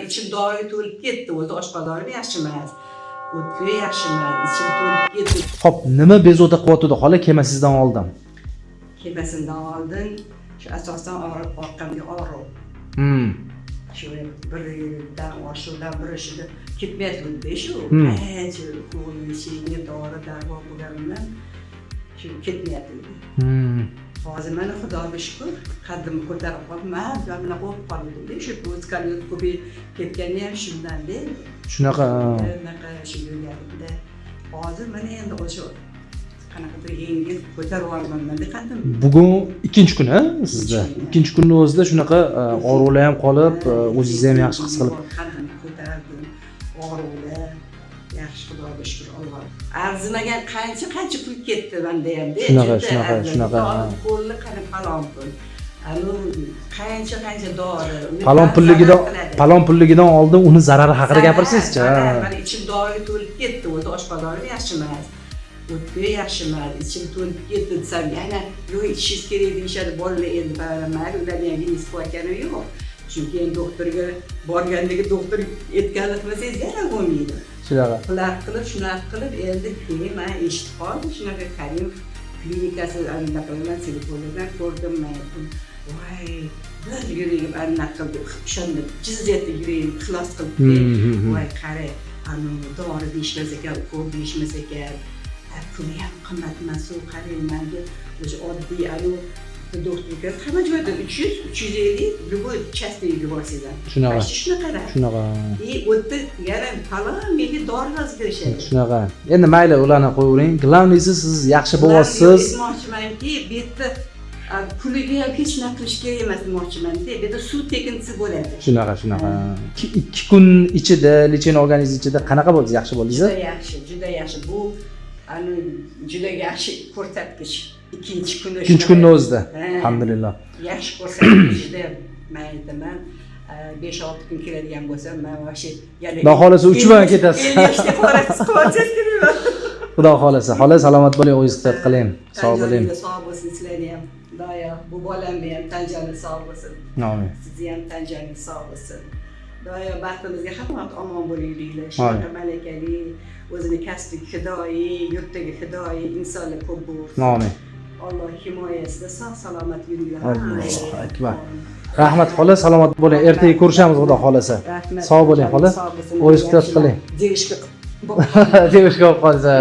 ichim doyi to'lib ketdi. O'zi oshqozonim yaxshi emas. O'tga yaxshi emas. Ichim to'lib ketdi. Xo'p, nima bezovta qilyapti xola kemasizdan oldin? Kemasimdan oldin shu asosan orqamga og'riq. Shu bir yildan oshuvdan bir shida ketmayapti shu. Qancha qo'lni dori darvo bo'lganimdan shu ketmayapti. Hozir mana Xudoga shukr, qaddimni ko'tarib qolman, mana qo'yib qoldim. Shu o'zgalar ko'payib ketgani ham shundan-da. Shunaqa. Bunaqa shu yo'llarda. Hozir mana endi o'sha qanaqadir yengil ko'tarib olganman deb qandim. Bugun ikkinchi kun-a sizda? Ikkinchi kunning o'zida shunaqa og'riqlar ham qolib, o'zingizni ham yaxshi his qilib. Qaddimni ko'tardim. Og'riqlar yaxshi Xudoga shukr Alloh. Arzimagan qancha pul ketdi menda ham-da. Shunaqa. Qo'lni qani falon pul. Qancha dori. Palon pulligidan oldin uni zarari haqida gapirsangiz-chi. Mana ichim doyi to'lib ketdi. O'zi oshqozonim yaxshi emas. O'tga yaxshi emas. Ichim to'lib ketdi desam, yana yo'q ichish kerak deyishadi. Bolalar endi mayli, ularning ham nima qilayotgani yo'q. Chunki endi doktorga borgandagi doktor aytganini qilmasangiz yana bo'lmaydi. Shunaqa. Shunaqa qilib endi keyin men eshitib qoldim. Shunaqa Karimov klinikasi anaqa telefondan ko'rdim men. Voy, bir yuragim anaqa qildi. O'shanda jizzatli yuragim ixlos qildi. Voy, qara, dori deyishmas ekan, ko'p deyishmas ekan. Puli ham qimmat emas, qarang menga o'sha oddiy doktorga hamma joyda 300-350 любой частныйga borsangiz. Shunaqa. O'tda yana falon menga dori yozib berishadi. Shunaqa. Endi mayli ularni qo'yavering. Glавныйsi siz yaxshi bo'lyapsiz. Aytmoqchimanki, bu yerda puliga ham hech narsa qilish kerak emas demoqchiman-da. Bu yerda suv tekinchisi bo'ladi. Shunaqa. 2 kun ichida, lecheni olganingiz ichida qanaqa bo'ldi? Yaxshi bo'ldingizmi? Juda yaxshi. Bu juda yaxshi ko'rsatkich. Ikkinchi kunning o'zida. Alhamdulillah. Yaxshi ko'rsatkichda men aytaman, 5-6 kun keladigan bo'lsam, men vashi yana Xudo xolasa 3 kun ketasiz. Xudo xolasa. Xola salomat bo'ling, o'zingiz ehtiyot qiling. Sog' bo'ling. Sog' bo'lsin, sizlarni ham. Doya, bu bolamni ham tanjani sog' bo'lsin. Amin. Sizni ham tanjani sog' bo'lsin. Doya baxtimizga hamma omon bo'linglar. Shunaqa malakali, o'zini kasbiga fidoyi, yurtiga fidoyi insonlar ko'p bo'lsin. Amin. Alloh himoyasida sog' salomat yuringlar. Allohu akbar. Rahmat xola, salomat bo'ling. Ertaga ko'rishamiz Xudo xolasa. Sog' bo'ling xola. O'zingiz ehtiyot qiling. Devishga Devishga qolsa